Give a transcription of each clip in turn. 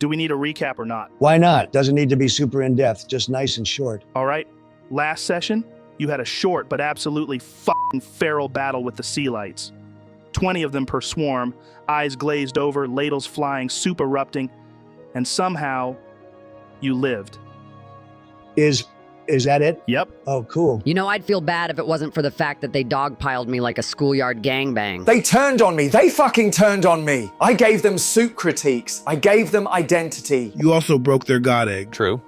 Do we need a recap or not? Why not? Doesn't need to be super in-depth, just nice and short. All right. Last session, you had a short but absolutely fucking feral battle with the sea lights. 20 of them per swarm, eyes glazed over, ladles flying, soup erupting, and somehow you lived. Is that it? Yep. Oh, cool. You know, I'd feel bad if it wasn't for the fact that they dogpiled me like a schoolyard gangbang. They turned on me. They fucking turned on me. I gave them soup critiques. I gave them identity. You also broke their god egg. True.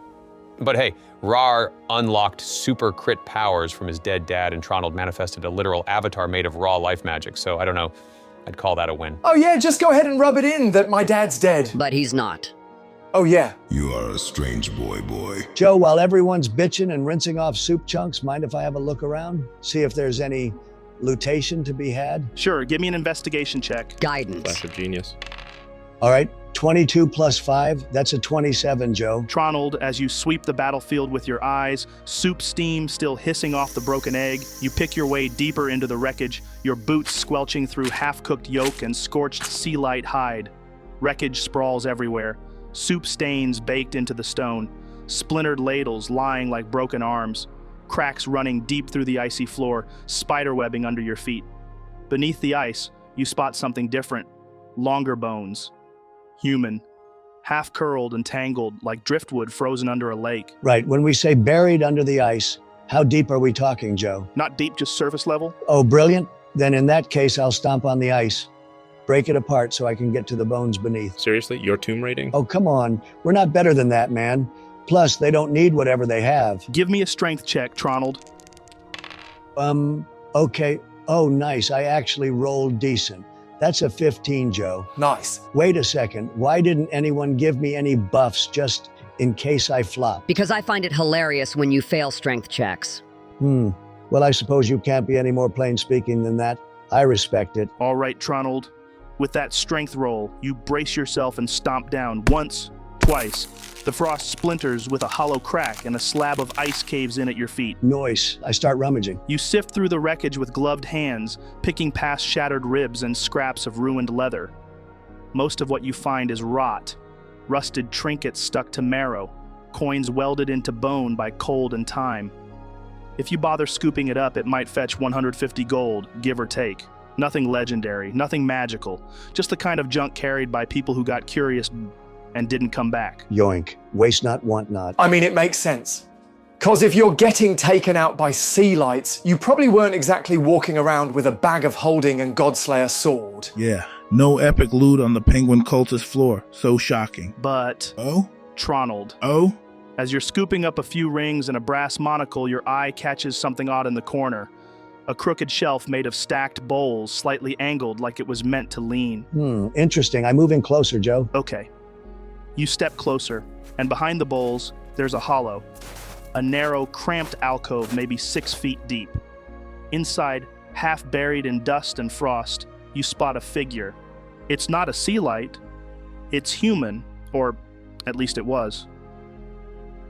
But hey, Raarh unlocked super crit powers from his dead dad, and Tronald manifested a literal avatar made of raw life magic, so I don't know. I'd call that a win. Oh yeah, just go ahead and rub it in that my dad's dead. But he's not. Oh yeah. You are a strange boy. Joe, while everyone's bitching and rinsing off soup chunks, mind if I have a look around? See if there's any lootation to be had? Sure, give me an investigation check. Guidance. Flash of genius. All right, 22 plus 5, that's a 27, Joe. Tronald, as you sweep the battlefield with your eyes, soup steam still hissing off the broken egg, you pick your way deeper into the wreckage, your boots squelching through half-cooked yolk and scorched sea light hide. Wreckage sprawls everywhere. Soup stains baked into the stone, splintered ladles lying like broken arms, cracks running deep through the icy floor, spiderwebbing under your feet. Beneath the ice, you spot something different. Longer bones. Human. Half-curled and tangled like driftwood frozen under a lake. Right, when we say buried under the ice, how deep are we talking, Joe? Not deep, just surface level? Oh, brilliant. Then in that case, I'll stomp on the ice. Break it apart so I can get to the bones beneath. Seriously? Your tomb rating? Oh, come on. We're not better than that, man. Plus, they don't need whatever they have. Give me a strength check, Tronald. Okay. Oh, nice. I actually rolled decent. That's a 15, Joe. Nice. Wait a second. Why didn't anyone give me any buffs just in case I flop? Because I find it hilarious when you fail strength checks. Well, I suppose you can't be any more plain speaking than that. I respect it. All right, Tronald. With that strength roll, you brace yourself and stomp down once, twice. The frost splinters with a hollow crack and a slab of ice caves in at your feet. Noise. I start rummaging. You sift through the wreckage with gloved hands, picking past shattered ribs and scraps of ruined leather. Most of what you find is rot, rusted trinkets stuck to marrow, coins welded into bone by cold and time. If you bother scooping it up, it might fetch 150 gold, give or take. Nothing legendary, nothing magical, just the kind of junk carried by people who got curious and didn't come back. Yoink. Waste not, want not. I mean, it makes sense. 'Cause if you're getting taken out by sea lights, you probably weren't exactly walking around with a bag of holding and Godslayer sword. Yeah, no epic loot on the penguin cultist floor. So shocking. But, Oh? Tronald, Oh? as you're scooping up a few rings and a brass monocle, your eye catches something odd in the corner. A crooked shelf made of stacked bowls, slightly angled like it was meant to lean. Interesting. I move in closer, Joe. Okay. You step closer, and behind the bowls, there's a hollow. A narrow, cramped alcove, maybe 6 feet deep. Inside, half buried in dust and frost, you spot a figure. It's not a sea light. It's human, or at least it was.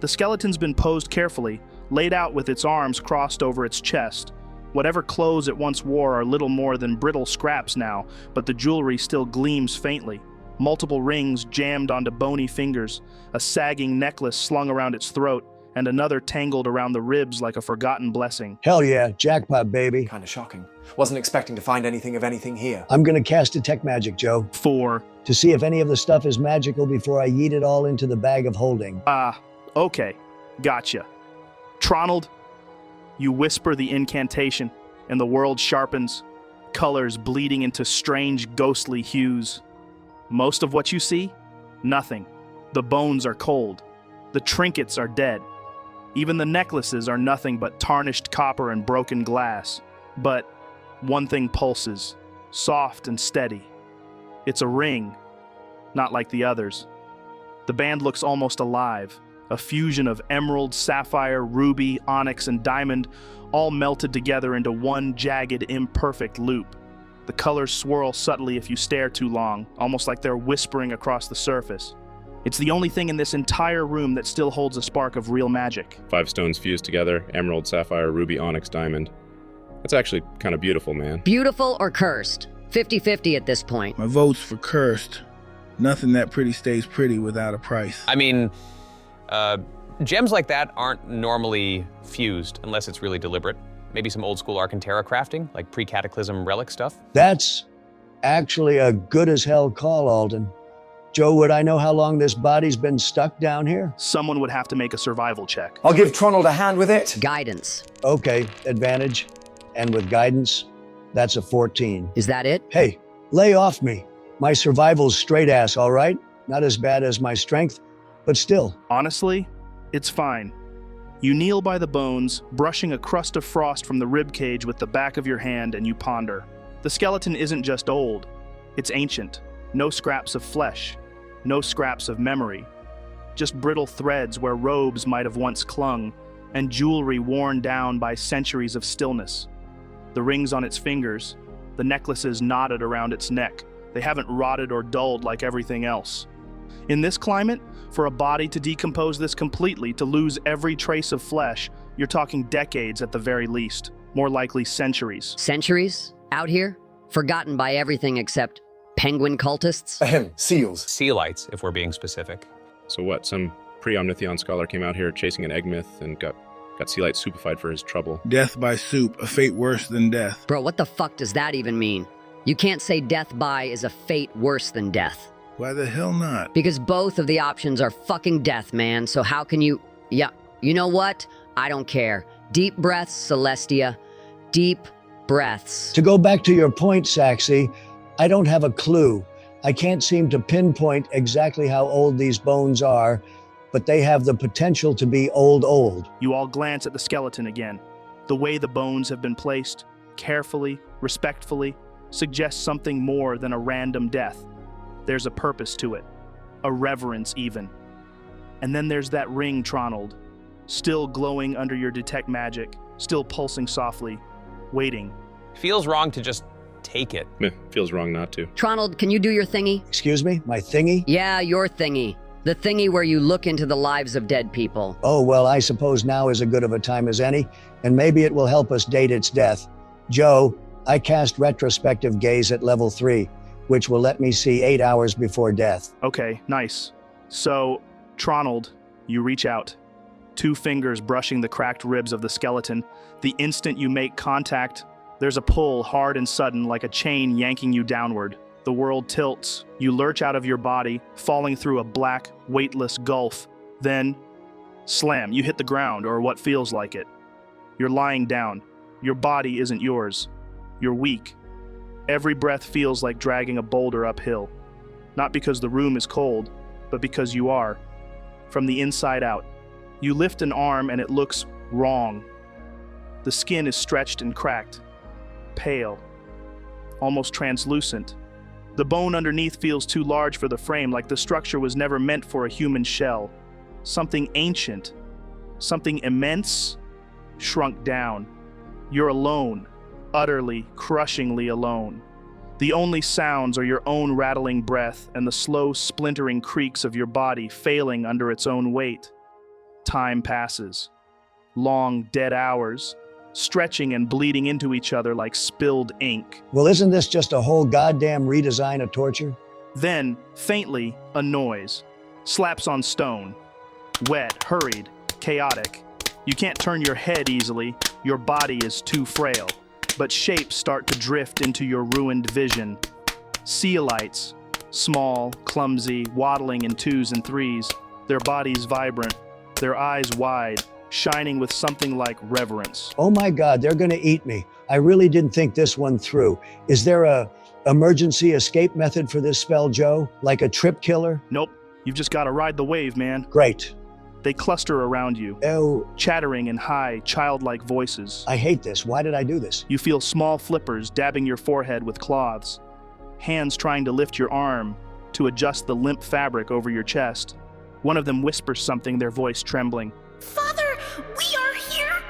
The skeleton's been posed carefully, laid out with its arms crossed over its chest. Whatever clothes it once wore are little more than brittle scraps now, but the jewelry still gleams faintly. Multiple rings jammed onto bony fingers, a sagging necklace slung around its throat, and another tangled around the ribs like a forgotten blessing. Hell yeah, jackpot, baby. Kind of shocking. Wasn't expecting to find anything of anything here. I'm gonna cast Detect Magic, Joe, 4. to see if any of the stuff is magical before I yeet it all into the bag of holding. Okay. Gotcha. Tronald, you whisper the incantation, and the world sharpens, colors bleeding into strange, ghostly hues. Most of what you see? Nothing. The bones are cold. The trinkets are dead. Even the necklaces are nothing but tarnished copper and broken glass. But one thing pulses, soft and steady. It's a ring, not like the others. The band looks almost alive, a fusion of emerald, sapphire, ruby, onyx, and diamond, all melted together into one jagged, imperfect loop. The colors swirl subtly if you stare too long, almost like they're whispering across the surface. It's the only thing in this entire room that still holds a spark of real magic. 5 stones fused together, emerald, sapphire, ruby, onyx, diamond. That's actually kind of beautiful, man. Beautiful or cursed? 50-50 at this point. My vote's for cursed. Nothing that pretty stays pretty without a price. I mean, gems like that aren't normally fused unless it's really deliberate. Maybe some old school Arcantara crafting, like pre-cataclysm relic stuff. That's actually a good as hell call, Alden. Joe, would I know how long this body's been stuck down here? Someone would have to make a survival check. I'll give Tronald a hand with it. Guidance. Okay, advantage. And with guidance, that's a 14. Is that it? Hey, lay off me. My survival's straight ass, all right? Not as bad as my strength, but still. Honestly, it's fine. You kneel by the bones, brushing a crust of frost from the ribcage with the back of your hand, and you ponder. The skeleton isn't just old, it's ancient. No scraps of flesh, no scraps of memory. Just brittle threads where robes might have once clung, and jewelry worn down by centuries of stillness. The rings on its fingers, the necklaces knotted around its neck, they haven't rotted or dulled like everything else. In this climate, for a body to decompose this completely, to lose every trace of flesh, you're talking decades at the very least, more likely centuries. Centuries? Out here? Forgotten by everything except penguin cultists? Ahem, seals. Sealites, if we're being specific. So what, some pre-Omnithion scholar came out here chasing an egg myth and got Sealite soupified for his trouble. Death by soup, a fate worse than death. Bro, what the fuck does that even mean? You can't say death by is a fate worse than death. Why the hell not? Because both of the options are fucking death, man. So how can you... Yeah, you know what? I don't care. Deep breaths, Celestia. Deep breaths. To go back to your point, Saxy, I don't have a clue. I can't seem to pinpoint exactly how old these bones are, but they have the potential to be old. You all glance at the skeleton again. The way the bones have been placed, carefully, respectfully, suggests something more than a random death. There's a purpose to it, a reverence even. And then there's that ring, Tronald, still glowing under your detect magic, still pulsing softly, waiting. Feels wrong to just take it. Meh, feels wrong not to. Tronald, can you do your thingy? Excuse me, my thingy? Yeah, your thingy. The thingy where you look into the lives of dead people. Oh, well, I suppose now is as good of a time as any, and maybe it will help us date its death. Joe, I cast retrospective gaze at level 3, which will let me see 8 hours before death. Okay, nice. So, Tronald, you reach out. 2 fingers brushing the cracked ribs of the skeleton. The instant you make contact, there's a pull hard and sudden like a chain yanking you downward. The world tilts. You lurch out of your body, falling through a black, weightless gulf. Then, slam, you hit the ground, or what feels like it. You're lying down. Your body isn't yours. You're weak. Every breath feels like dragging a boulder uphill. Not because the room is cold, but because you are. From the inside out. You lift an arm and it looks wrong. The skin is stretched and cracked. Pale. Almost translucent. The bone underneath feels too large for the frame, like the structure was never meant for a human shell. Something ancient. Something immense. Shrunk down. You're alone. Utterly, crushingly alone. The only sounds are your own rattling breath and the slow, splintering creaks of your body failing under its own weight. Time passes. Long, dead hours, stretching and bleeding into each other like spilled ink. Well, isn't this just a whole goddamn redesign of torture? Then, faintly, a noise. Slaps on stone. Wet, hurried, chaotic. You can't turn your head easily. Your body is too frail. But shapes start to drift into your ruined vision. Sealites, small, clumsy, waddling in 2s and 3s, their bodies vibrant, their eyes wide, shining with something like reverence. Oh my God, they're gonna eat me. I really didn't think this one through. Is there a emergency escape method for this spell, Joe? Like a trip killer? Nope, you've just gotta ride the wave, man. Great. They cluster around you, Oh, chattering in high, childlike voices. I hate this. Why did I do this? You feel small flippers dabbing your forehead with cloths, hands trying to lift your arm to adjust the limp fabric over your chest. One of them whispers something, their voice trembling. Father, we are here!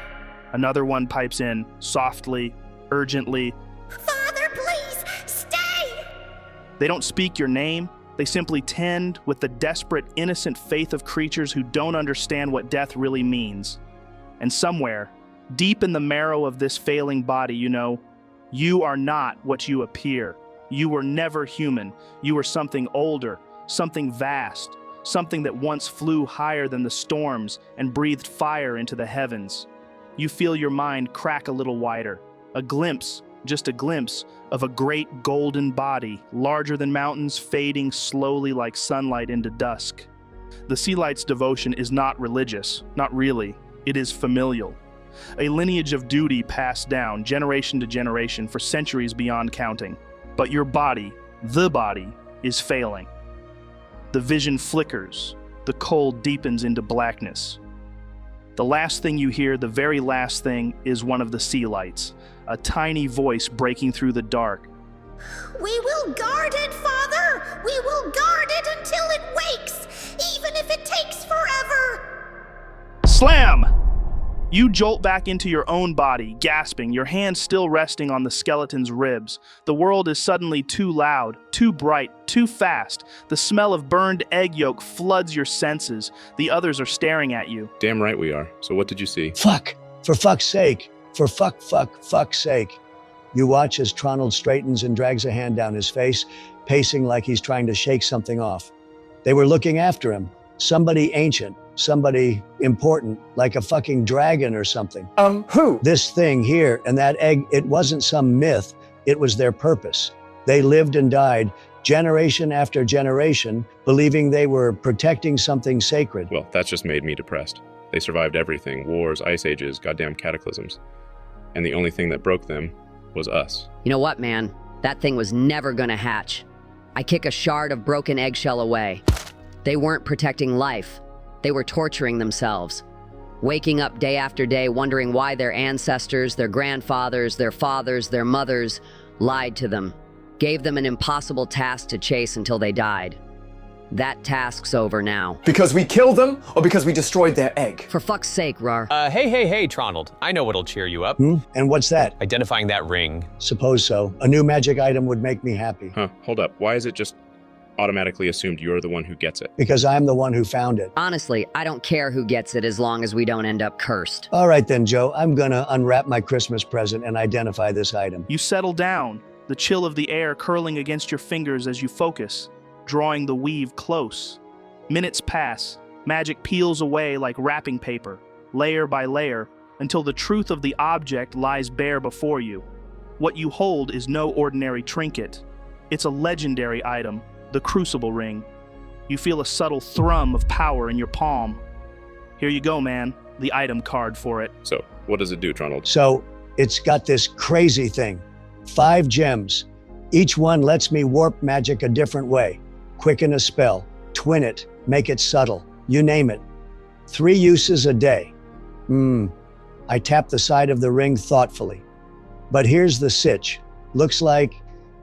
Another one pipes in, softly, urgently. Father, please, stay! They don't speak your name. They simply tend with the desperate, innocent faith of creatures who don't understand what death really means. And somewhere, deep in the marrow of this failing body, you know, you are not what you appear. You were never human. You were something older, something vast, something that once flew higher than the storms and breathed fire into the heavens. You feel your mind crack a little wider, a glimpse, just a glimpse, of a great golden body, larger than mountains, fading slowly like sunlight into dusk. The Sea Light's devotion is not religious, not really. It is familial. A lineage of duty passed down, generation to generation, for centuries beyond counting. But your body, the body, is failing. The vision flickers. The cold deepens into blackness. The last thing you hear, the very last thing, is one of the Sea Lights, a tiny voice breaking through the dark. We will guard it, Father! We will guard it until it wakes, even if it takes forever! Slam! You jolt back into your own body, gasping, your hand still resting on the skeleton's ribs. The world is suddenly too loud, too bright, too fast. The smell of burned egg yolk floods your senses. The others are staring at you. Damn right we are. So what did you see? Fuck! For fuck's sake! For fuck's sake! You watch as Tronald straightens and drags a hand down his face, pacing like he's trying to shake something off. They were looking after him. Somebody ancient, somebody important, like a fucking dragon or something. Who? This thing here and that egg, it wasn't some myth, it was their purpose. They lived and died, generation after generation, believing they were protecting something sacred. Well, that's just made me depressed. They survived everything, wars, ice ages, goddamn cataclysms. And the only thing that broke them was us. You know what, man? That thing was never gonna hatch. I kick a shard of broken eggshell away. They weren't protecting life. They were torturing themselves. Waking up day after day wondering why their ancestors, their grandfathers, their fathers, their mothers lied to them. Gave them an impossible task to chase until they died. That task's over now. Because we killed them, or because we destroyed their egg? For fuck's sake, Raarh. Hey, Tronald. I know what'll cheer you up. And what's that? Identifying that ring. Suppose so. A new magic item would make me happy. Huh, hold up. Why is it just automatically assumed you're the one who gets it? Because I'm the one who found it. Honestly, I don't care who gets it as long as we don't end up cursed. All right then, Joe. I'm gonna unwrap my Christmas present and identify this item. You settle down, the chill of the air curling against your fingers as you focus, drawing the weave close. Minutes pass. Magic peels away like wrapping paper, layer by layer, until the truth of the object lies bare before you. What you hold is no ordinary trinket. It's a legendary item, the Crucible Ring. You feel a subtle thrum of power in your palm. Here you go, man. The item card for it. So, what does it do, Tronald? So, it's got this crazy thing. 5 gems. Each one lets me warp magic a different way. Quicken a spell, twin it, make it subtle, you name it. 3 uses a day. I tap the side of the ring thoughtfully. But here's the sitch. Looks like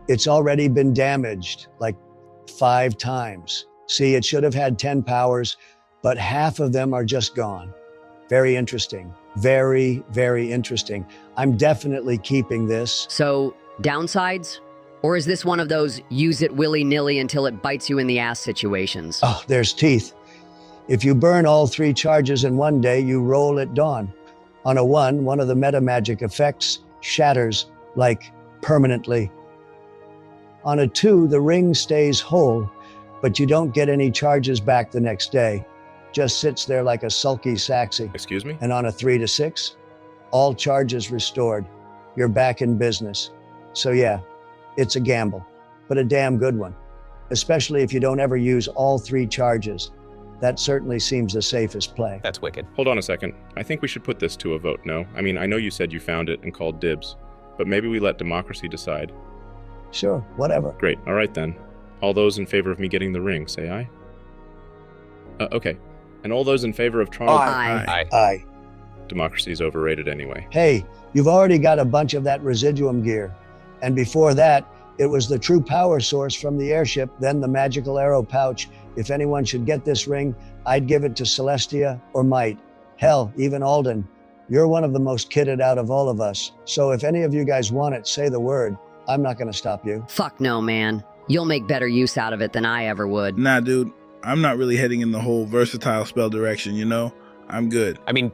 it's already been damaged, like 5 times. See, it should have had 10 powers, but half of them are just gone. Very interesting. Very, very interesting. I'm definitely keeping this. So, downsides? Or is this one of those use it willy-nilly until it bites you in the ass situations? Oh, there's teeth. If you burn all 3 charges in one day, you roll at dawn. On a 1, one of the meta magic effects shatters, like permanently. On a 2, the ring stays whole, but you don't get any charges back the next day. Just sits there like a sulky Saxy. Excuse me? And on a 3 to 6, all charges restored. You're back in business. So yeah, it's a gamble, but a damn good one. Especially if you don't ever use all 3 charges. That certainly seems the safest play. That's wicked. Hold on a second. I think we should put this to a vote, no? I mean, I know you said you found it and called dibs, but maybe we let democracy decide. Sure, whatever. Great, all right then. All those in favor of me getting the ring, say aye? Okay. And all those in favor of Tronald? Aye. Aye. Democracy's overrated anyway. Hey, you've already got a bunch of that residuum gear. And before that, it was the true power source from the airship, then the magical arrow pouch. If anyone should get this ring, I'd give it to Celestia or Mite. Hell, even Alden. You're one of the most kitted out of all of us. So if any of you guys want it, say the word. I'm not gonna stop you. Fuck no, man. You'll make better use out of it than I ever would. Nah, dude. I'm not really heading in the whole versatile spell direction, you know? I'm good. I mean,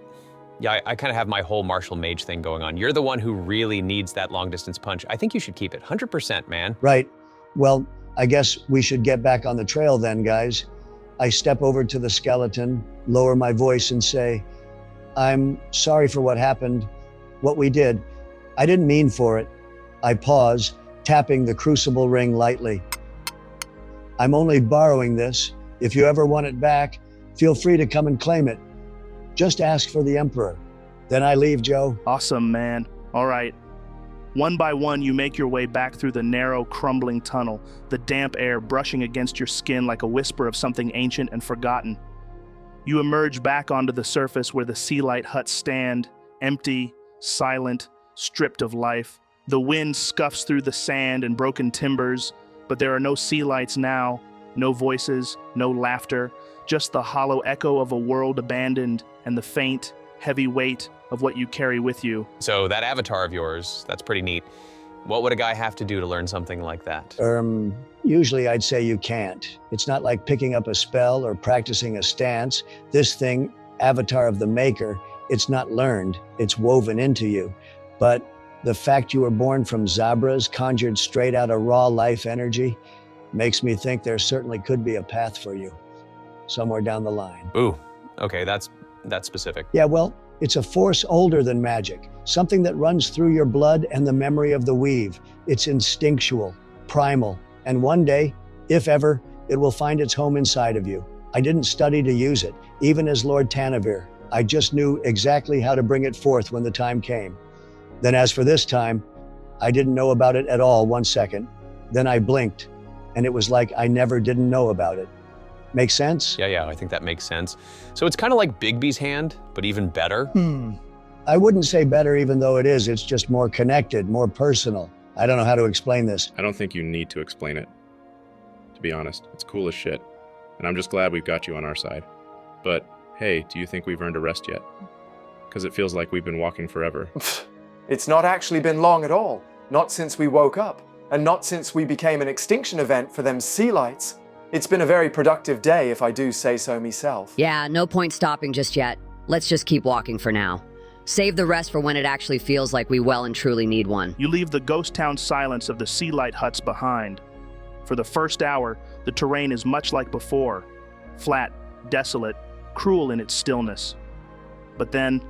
yeah, I kind of have my whole martial mage thing going on. You're the one who really needs that long distance punch. I think you should keep it. 100%, man. Right. Well, I guess we should get back on the trail then, guys. I step over to the skeleton, lower my voice and say, I'm sorry for what happened, what we did. I didn't mean for it. I pause, tapping the crucible ring lightly. I'm only borrowing this. If you ever want it back, feel free to come and claim it. Just ask for the Emperor. Then I leave, Joe. Awesome, man. All right. One by one, you make your way back through the narrow, crumbling tunnel, the damp air brushing against your skin like a whisper of something ancient and forgotten. You emerge back onto the surface where the sea light huts stand, empty, silent, stripped of life. The wind scuffs through the sand and broken timbers, but there are no sea lights now, no voices, no laughter, just the hollow echo of a world abandoned and the faint, heavy weight of what you carry with you. So that avatar of yours, that's pretty neat. What would a guy have to do to learn something like that? Usually I'd say you can't. It's not like picking up a spell or practicing a stance. This thing, Avatar of the Maker, it's not learned, it's woven into you. But the fact you were born from Zabras, conjured straight out of raw life energy, makes me think there certainly could be a path for you, somewhere down the line. Ooh, okay, that's specific. Yeah, well, it's a force older than magic, something that runs through your blood and the memory of the weave. It's instinctual, primal, and one day, if ever, it will find its home inside of you. I didn't study to use it, even as Lord Tanavir. I just knew exactly how to bring it forth when the time came. Then as for this time, I didn't know about it at all 1 second. Then I blinked, and it was like I never didn't know about it. Make sense? Yeah, I think that makes sense. So it's kind of like Bigby's hand, but even better? I wouldn't say better even though it is. It's just more connected, more personal. I don't know how to explain this. I don't think you need to explain it. To be honest, it's cool as shit. And I'm just glad we've got you on our side. But hey, do you think we've earned a rest yet? Because it feels like we've been walking forever. It's not actually been long at all. Not since we woke up. And not since we became an extinction event for them sea lights. It's been a very productive day, if I do say so myself. Yeah, no point stopping just yet. Let's just keep walking for now. Save the rest for when it actually feels like we well and truly need one. You leave the ghost town silence of the sea light huts behind. For the first hour, the terrain is much like before. Flat, desolate, cruel in its stillness. But then,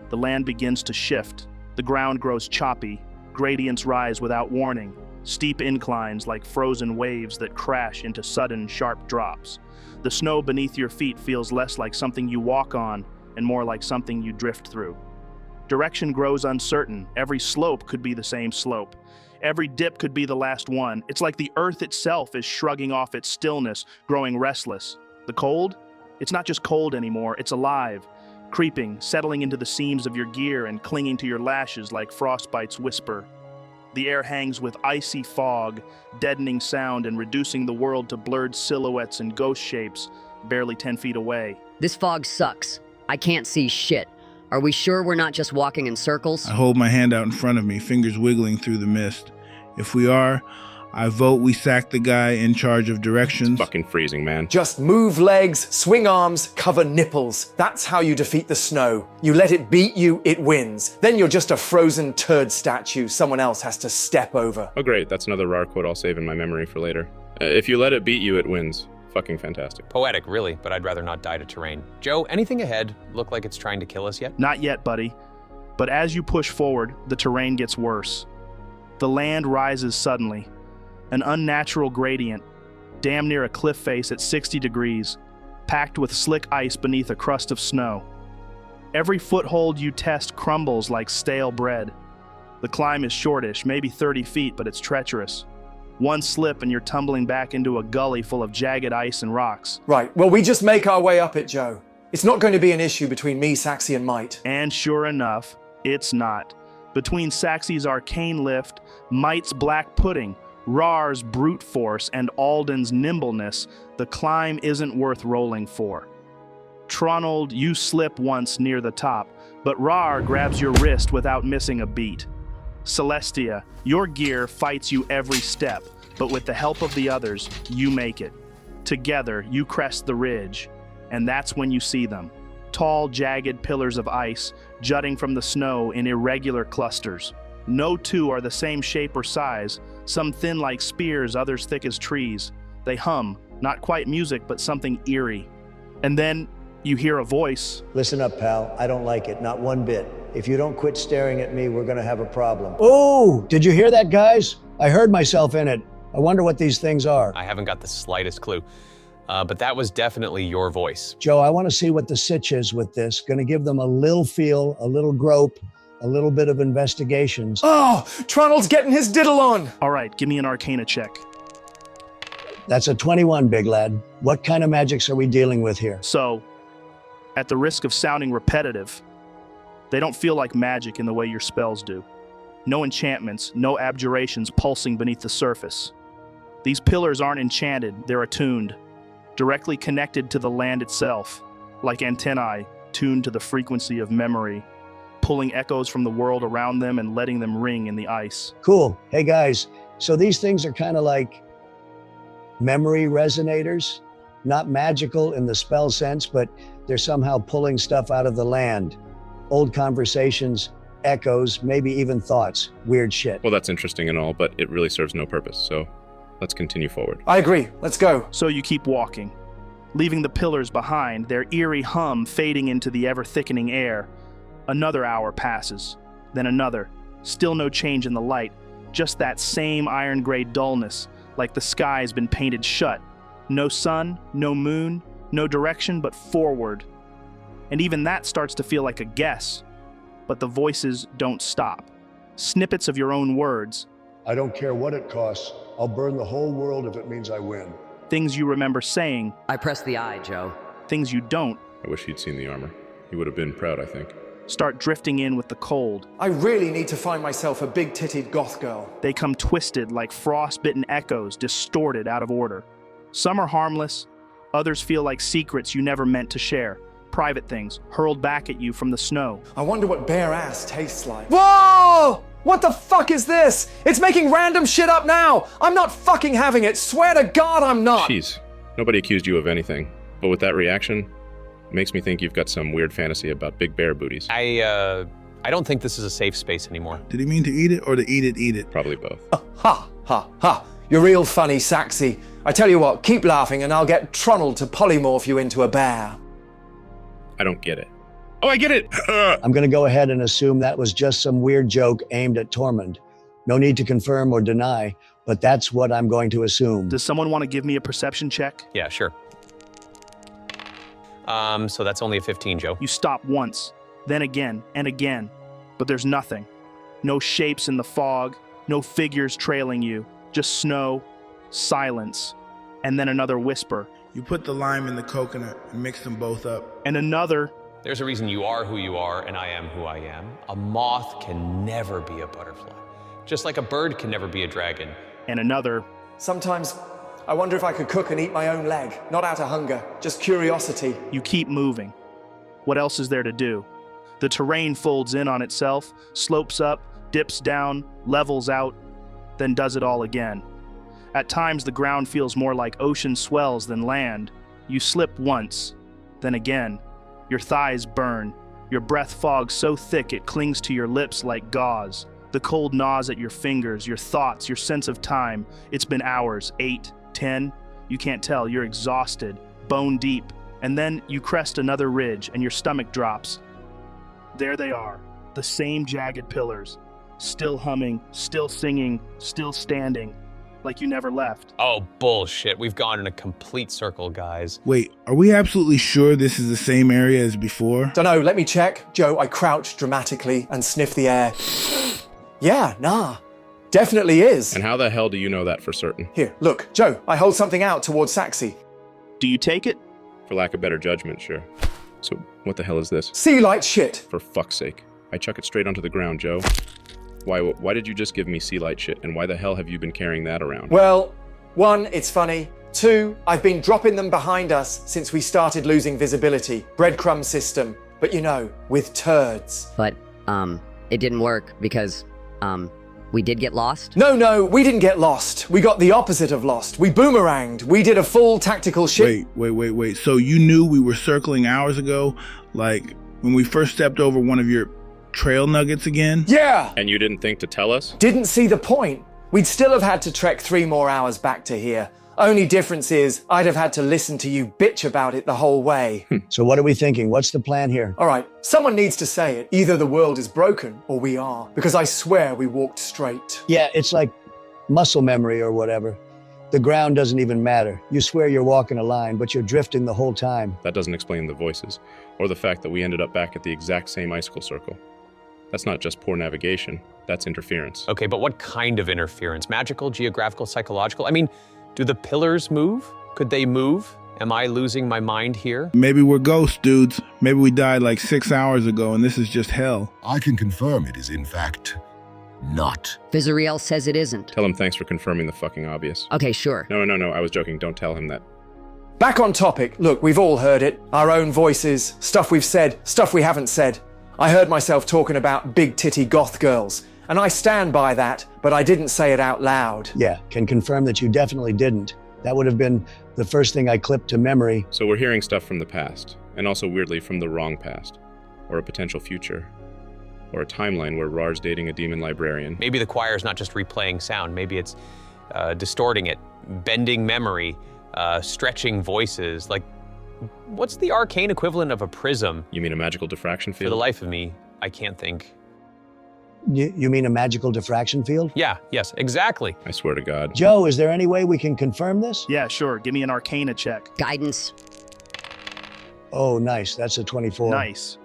the land begins to shift. The ground grows choppy. Gradients rise without warning. Steep inclines like frozen waves that crash into sudden, sharp drops. The snow beneath your feet feels less like something you walk on and more like something you drift through. Direction grows uncertain. Every slope could be the same slope. Every dip could be the last one. It's like the earth itself is shrugging off its stillness, growing restless. The cold? It's not just cold anymore, it's alive. Creeping, settling into the seams of your gear and clinging to your lashes like frostbite's whisper. The air hangs with icy fog, deadening sound and reducing the world to blurred silhouettes and ghost shapes, barely 10 feet away. This fog sucks. I can't see shit. Are we sure we're not just walking in circles? I hold my hand out in front of me, fingers wiggling through the mist. If we are, I vote we sack the guy in charge of directions. Fucking freezing, man. Just move legs, swing arms, cover nipples. That's how you defeat the snow. You let it beat you, it wins. Then you're just a frozen turd statue someone else has to step over. Oh great, that's another Raarh quote I'll save in my memory for later. If you let it beat you, it wins. Fucking fantastic. Poetic, really, but I'd rather not die to terrain. Joe, anything ahead look like it's trying to kill us yet? Not yet, buddy. But as you push forward, the terrain gets worse. The land rises suddenly. An unnatural gradient, damn near a cliff face at 60 degrees, packed with slick ice beneath a crust of snow. Every foothold you test crumbles like stale bread. The climb is shortish, maybe 30 feet, but it's treacherous. One slip and you're tumbling back into a gully full of jagged ice and rocks. Right, well, we just make our way up it, Joe. It's not going to be an issue between me, Saxy, and Mite. And sure enough, it's not. Between Saxy's arcane lift, Mite's black pudding, Raarh's brute force, and Alden's nimbleness, the climb isn't worth rolling for. Tronald, you slip once near the top, but Raarh grabs your wrist without missing a beat. Celestia, your gear fights you every step, but with the help of the others, you make it. Together, you crest the ridge, and that's when you see them. Tall, jagged pillars of ice, jutting from the snow in irregular clusters. No two are the same shape or size, Some thin like spears, others thick as trees. They hum, not quite music, but something eerie. And then you hear a voice. Listen up, pal. I don't like it, not one bit. If you don't quit staring at me, we're gonna have a problem. Oh, did you hear that, guys? I heard myself in it. I wonder what these things are. I haven't got the slightest clue. But that was definitely your voice. Joe, I want to see what the sitch is with this. Gonna give them a little feel, a little grope, a little bit of investigations. Oh, Tronald's getting his diddle on. All right, give me an Arcana check. That's a 21, big lad. What kind of magics are we dealing with here? So, at the risk of sounding repetitive, they don't feel like magic in the way your spells do. No enchantments, no abjurations pulsing beneath the surface. These pillars aren't enchanted, they're attuned, directly connected to the land itself, like antennae tuned to the frequency of memory, pulling echoes from the world around them and letting them ring in the ice. Cool. Hey guys, so these things are kind of like memory resonators? Not magical in the spell sense, but they're somehow pulling stuff out of the land. Old conversations, echoes, maybe even thoughts. Weird shit. Well, that's interesting and all, but it really serves no purpose, so let's continue forward. I agree. Let's go. So you keep walking, leaving the pillars behind, their eerie hum fading into the ever-thickening air. Another hour passes, then another. Still no change in the light, just that same iron-gray dullness, like the sky's been painted shut. No sun, no moon, no direction but forward. And even that starts to feel like a guess. But the voices don't stop. Snippets of your own words. I don't care what it costs. I'll burn the whole world if it means I win. Things you remember saying. I press the eye, Joe. Things you don't. I wish he'd seen the armor. He would have been proud, I think. Start drifting in with the cold. I really need to find myself a big-titted goth girl. They come twisted like frost-bitten echoes, distorted out of order. Some are harmless. Others feel like secrets you never meant to share. Private things hurled back at you from the snow. I wonder what bare ass tastes like. Whoa! What the fuck is this? It's making random shit up now! I'm not fucking having it! Swear to God I'm not! Jeez, nobody accused you of anything. But with that reaction, it makes me think you've got some weird fantasy about big bear booties. I don't think this is a safe space anymore. Did he mean to eat it or to eat it? Probably both. Ha, ha, ha. You're real funny, Saxy. I tell you what, keep laughing and I'll get Tronald to polymorph you into a bear. I don't get it. Oh, I get it! I'm gonna go ahead and assume that was just some weird joke aimed at Tormund. No need to confirm or deny, but that's what I'm going to assume. Does someone want to give me a perception check? Yeah, sure. So that's only a 15, Joe. You stop once, then again and again, but there's nothing. No shapes in the fog, no figures trailing you, just snow, silence, and then another whisper. You put the lime in the coconut and mix them both up. And another. There's a reason you are who you are and I am who I am. A moth can never be a butterfly. Just like a bird can never be a dragon. And another. Sometimes I wonder if I could cook and eat my own leg. Not out of hunger, just curiosity. You keep moving. What else is there to do? The terrain folds in on itself, slopes up, dips down, levels out, then does it all again. At times the ground feels more like ocean swells than land. You slip once, then again. Your thighs burn. Your breath fogs so thick it clings to your lips like gauze. The cold gnaws at your fingers, your thoughts, your sense of time. It's been hours, 8, 10. You can't tell, you're exhausted, bone deep. And then you crest another ridge and your stomach drops. There they are, the same jagged pillars. Still humming, still singing, still standing. Like you never left. Oh, bullshit. We've gone in a complete circle, guys. Wait, are we absolutely sure this is the same area as before? Dunno, let me check. Joe, I crouch dramatically and sniff the air. Yeah, nah. Definitely is. And how the hell do you know that for certain? Here, look. Joe, I hold something out towards Saxy. Do you take it? For lack of better judgment, sure. So, what the hell is this? Sea light shit. For fuck's sake. I chuck it straight onto the ground, Joe. Why did you just give me sea light shit, and why the hell have you been carrying that around? Well, 1, it's funny. 2, I've been dropping them behind us since we started losing visibility. Breadcrumb system. But you know, with turds. But, it didn't work because, we did get lost? No, we didn't get lost. We got the opposite of lost. We boomeranged. We did a full tactical shit. Wait. So you knew we were circling hours ago? Like, when we first stepped over one of your trail nuggets again? Yeah! And you didn't think to tell us? Didn't see the point. We'd still have had to trek 3 more hours back to here. Only difference is I'd have had to listen to you bitch about it the whole way. So what are we thinking? What's the plan here? All right, someone needs to say it. Either the world is broken or we are. Because I swear we walked straight. Yeah, it's like muscle memory or whatever. The ground doesn't even matter. You swear you're walking a line, but you're drifting the whole time. That doesn't explain the voices, or the fact that we ended up back at the exact same icicle circle. That's not just poor navigation, that's interference. Okay, but what kind of interference? Magical, geographical, psychological? I mean, do the pillars move? Could they move? Am I losing my mind here? Maybe we're ghosts, dudes. Maybe we died like 6 hours ago and this is just hell. I can confirm it is in fact not. Vizariel says it isn't. Tell him thanks for confirming the fucking obvious. Okay, sure. No, I was joking. Don't tell him that. Back on topic. Look, we've all heard it. Our own voices, stuff we've said, stuff we haven't said. I heard myself talking about big titty goth girls, and I stand by that, but I didn't say it out loud. Yeah, can confirm that you definitely didn't. That would have been the first thing I clipped to memory. So we're hearing stuff from the past, and also weirdly from the wrong past, or a potential future, or a timeline where Raarh's dating a demon librarian. Maybe the choir's not just replaying sound. Maybe it's distorting it, bending memory, stretching voices. Like, what's the arcane equivalent of a prism? You mean a magical diffraction field? For the life of me, I can't think. You mean a magical diffraction field? Yeah, yes, exactly. I swear to God. Joe, is there any way we can confirm this? Yeah, sure. Give me an Arcana check. Guidance. Oh, nice. That's a 24. Nice.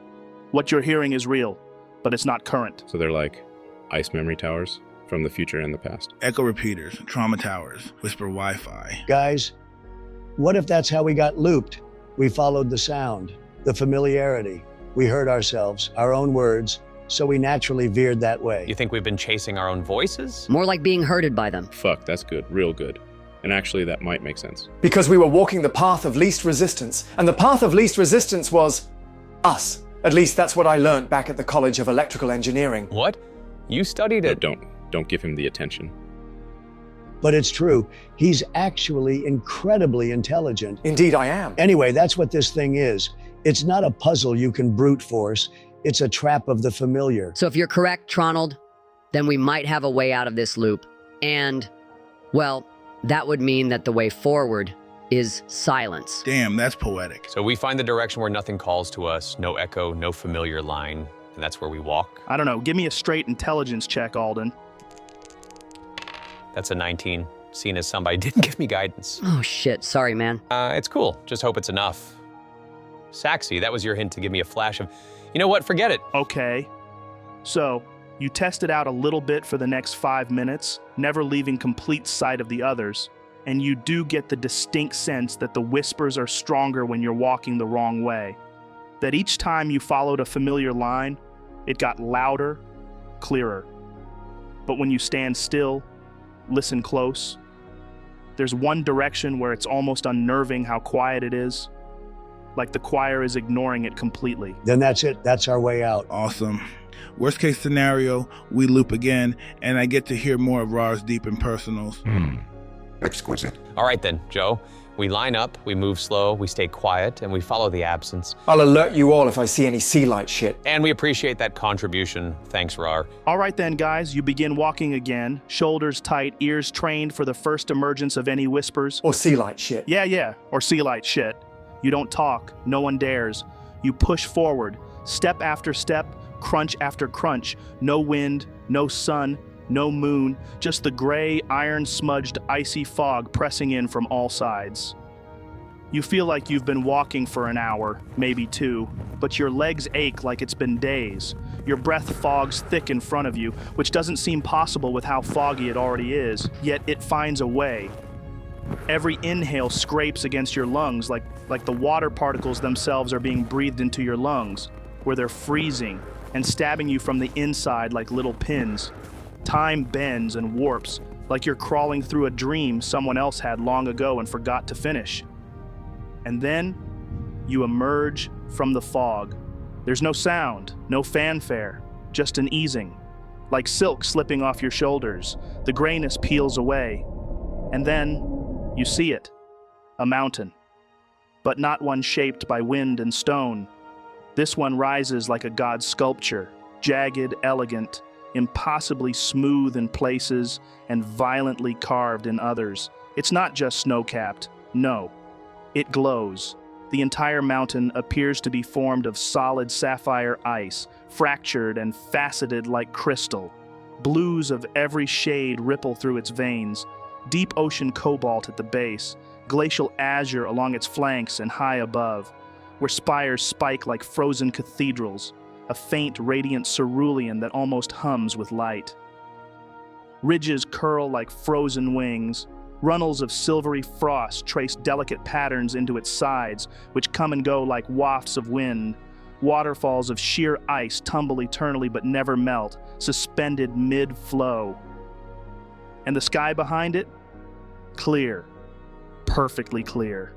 What you're hearing is real, but it's not current. So they're like ice memory towers from the future and the past. Echo repeaters, trauma towers, whisper Wi-Fi. Guys, what if that's how we got looped? We followed the sound, the familiarity. We heard ourselves, our own words, so we naturally veered that way. You think we've been chasing our own voices? More like being herded by them. Fuck, that's good, real good. And actually, that might make sense. Because we were walking the path of least resistance, and the path of least resistance was us. At least that's what I learned back at the College of Electrical Engineering. What? You studied it? No, don't give him the attention. But it's true. He's actually incredibly intelligent. Indeed, I am. Anyway, that's what this thing is. It's not a puzzle you can brute force. It's a trap of the familiar. So if you're correct, Tronald, then we might have a way out of this loop. And, well, that would mean that the way forward is silence. Damn, that's poetic. So we find the direction where nothing calls to us, no echo, no familiar line, and that's where we walk. I don't know. Give me a straight intelligence check, Alden. That's a 19, seen as somebody didn't give me guidance. Oh shit, sorry man. It's cool, just hope it's enough. Saxy, that was your hint to give me a flash of, you know what, forget it. Okay. So, you test it out a little bit for the next 5 minutes, never leaving complete sight of the others, and you do get the distinct sense that the whispers are stronger when you're walking the wrong way. That each time you followed a familiar line, it got louder, clearer. But when you stand still, listen close, there's one direction where it's almost unnerving how quiet it is, like the choir is ignoring it completely. Then that's it. That's our way out. Awesome. Worst case scenario, we loop again, and I get to hear more of Raarh's deep impersonals. Exquisite. All right then, Joe. We line up, we move slow, we stay quiet, and we follow the absence. I'll alert you all if I see any sea light shit. And we appreciate that contribution. Thanks, Raarh. All right then, guys, you begin walking again, shoulders tight, ears trained for the first emergence of any whispers. Or sea light shit. Yeah, or sea light shit. You don't talk, no one dares. You push forward, step after step, crunch after crunch. No wind, no sun, no moon, just the gray, iron-smudged, icy fog pressing in from all sides. You feel like you've been walking for an hour, maybe 2, but your legs ache like it's been days. Your breath fogs thick in front of you, which doesn't seem possible with how foggy it already is, yet it finds a way. Every inhale scrapes against your lungs like the water particles themselves are being breathed into your lungs, where they're freezing and stabbing you from the inside like little pins. Time bends and warps, like you're crawling through a dream someone else had long ago and forgot to finish. And then, you emerge from the fog. There's no sound, no fanfare, just an easing. Like silk slipping off your shoulders, the grayness peels away. And then, you see it. A mountain. But not one shaped by wind and stone. This one rises like a god's sculpture, jagged, elegant, impossibly smooth in places and violently carved in others. It's not just snow-capped. No, it glows. The entire mountain appears to be formed of solid sapphire ice, fractured and faceted like crystal. Blues of every shade ripple through its veins, deep ocean cobalt at the base, glacial azure along its flanks and high above, where spires spike like frozen cathedrals, a faint, radiant cerulean that almost hums with light. Ridges curl like frozen wings. Runnels of silvery frost trace delicate patterns into its sides, which come and go like wafts of wind. Waterfalls of sheer ice tumble eternally but never melt, suspended mid-flow. And the sky behind it? Clear. Perfectly clear.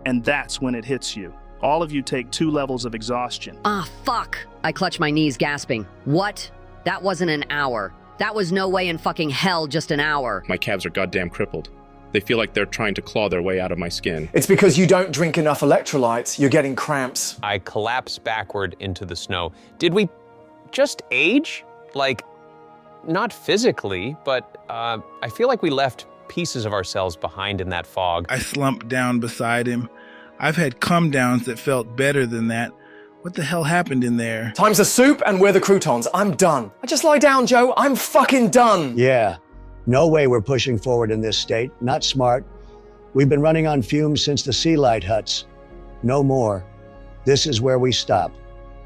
And that's when it hits you. All of you take 2 levels of exhaustion. Ah, fuck. I clutch my knees, gasping. What? That wasn't an hour. That was no way in fucking hell just an hour. My calves are goddamn crippled. They feel like they're trying to claw their way out of my skin. It's because you don't drink enough electrolytes. You're getting cramps. I collapse backward into the snow. Did we just age? Like, not physically, but I feel like we left pieces of ourselves behind in that fog. I slumped down beside him. I've had come downs that felt better than that. What the hell happened in there? Time's the soup and we're the croutons. I'm done. I just lie down, Joe. I'm fucking done. Yeah. No way we're pushing forward in this state. Not smart. We've been running on fumes since the sea light huts. No more. This is where we stop.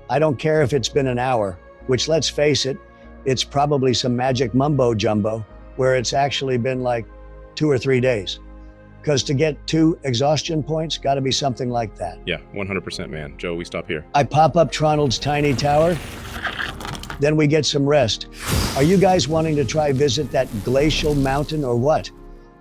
I don't care if it's been an hour, which, let's face it, it's probably some magic mumbo jumbo where it's actually been like 2 or 3 days. Because to get 2 exhaustion points, gotta be something like that. Yeah, 100%, man. Joe, we stop here. I pop up Tronald's tiny tower, then we get some rest. Are you guys wanting to try visit that glacial mountain or what?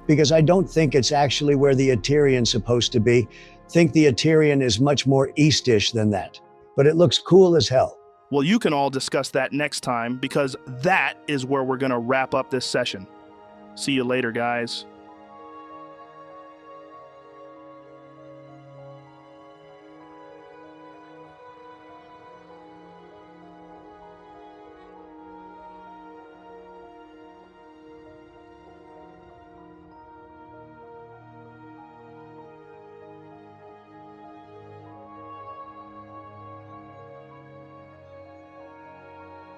Because I don't think it's actually where the Aeterion's supposed to be. Think the Aeterion is much more eastish than that. But it looks cool as hell. Well, you can all discuss that next time, because that is where we're gonna wrap up this session. See you later, guys.